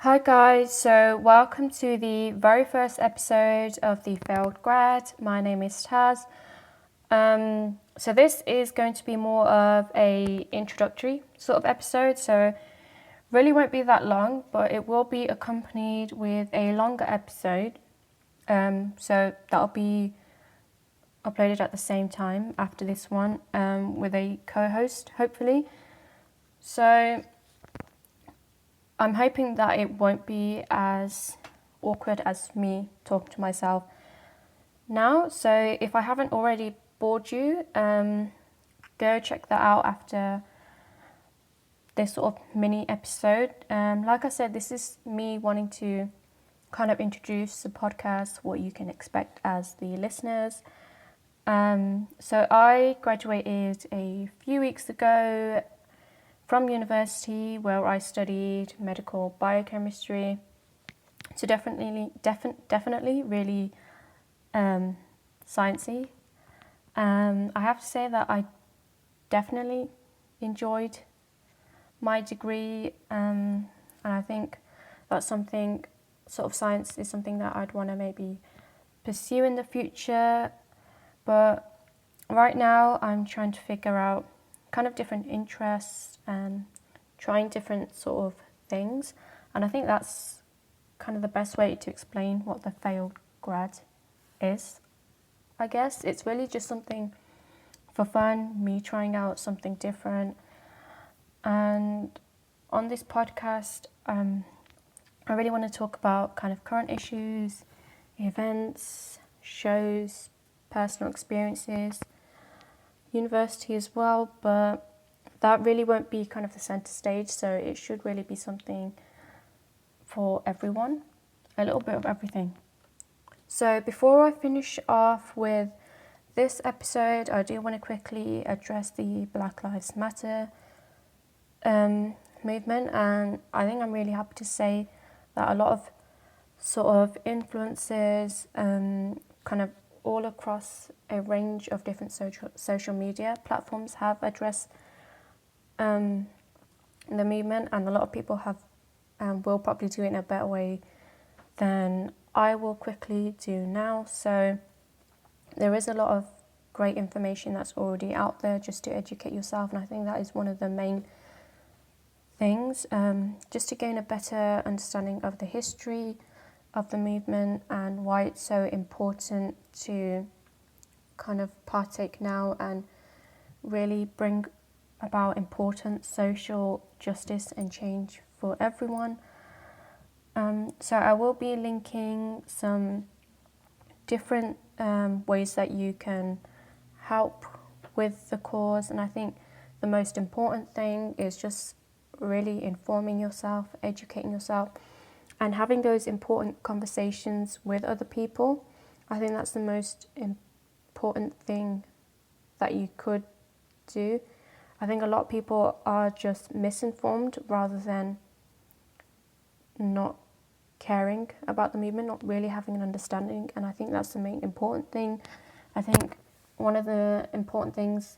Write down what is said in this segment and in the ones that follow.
Hi guys, so welcome to the very first episode of the Failed Grad. My name is Taz. So this is going to be more of a introductory sort of episode, so really won't be that long, but it will be accompanied with a longer episode. So that'll be uploaded at the same time after this one, with a co-host, hopefully. So I'm hoping that it won't be as awkward as me talking to myself now. So if I haven't already bored you, go check that out after this sort of mini episode. Like I said, this is me wanting to kind of introduce the podcast, what you can expect as the listeners. So I graduated a few weeks ago from university, where I studied medical biochemistry. So definitely really sciencey. I have to say that I definitely enjoyed my degree, and I think that's something, sort of science is something that I'd want to maybe pursue in the future. But right now I'm trying to figure out kind of different interests and trying different sort of things. And I think that's kind of the best way to explain what the failed grad is, I guess. It's really just something for fun, me trying out something different. And on this podcast, I really want to talk about kind of current issues, events, shows, personal experiences, university as well, but that really won't be kind of the center stage, so it should really be something for everyone, a little bit of everything. So before I finish off with this episode, I do want to quickly address the Black Lives Matter movement, and I think I'm really happy to say that a lot of sort of influencers, kind of all across a range of different social media platforms have addressed the movement, and a lot of people have will probably do it in a better way than I will quickly do now. So there is a lot of great information that's already out there just to educate yourself, and I think that is one of the main things, just to gain a better understanding of the history of the movement and why it's so important to kind of partake now and really bring about important social justice and change for everyone. So I will be linking some different ways that you can help with the cause, and I think the most important thing is just really informing yourself, educating yourself, and having those important conversations with other people. I think that's the most important thing that you could do. I think a lot of people are just misinformed rather than not caring about the movement, not really having an understanding, and I think that's the main important thing. I think one of the important things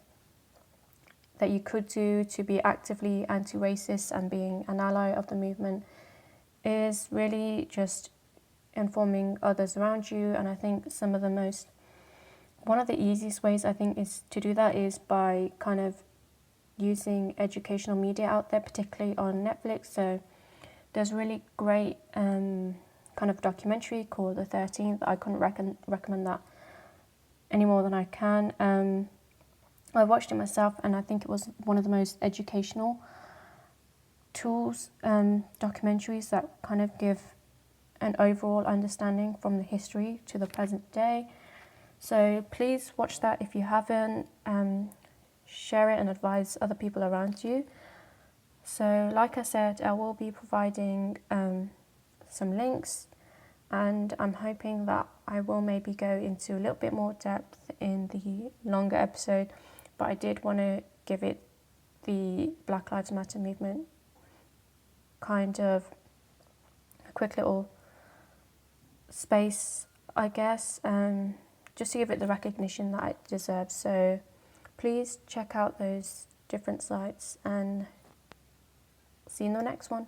that you could do to be actively anti-racist and being an ally of the movement is really just informing others around you. And I think one of the easiest ways I think is to do that is by kind of using educational media out there, particularly on Netflix. So there's a really great kind of documentary called The 13th. I couldn't recommend that any more than I can. I watched it myself, and I think it was one of the most educational documentaries that kind of give an overall understanding from the history to the present day. So please watch that if you haven't. Share it and advise other people around you. So like I said, I will be providing some links, and I'm hoping that I will maybe go into a little bit more depth in the longer episode, but I did want to give it the Black Lives Matter movement kind of a quick little space, I guess, just to give it the recognition that it deserves. So please check out those different sites, and see you in the next one.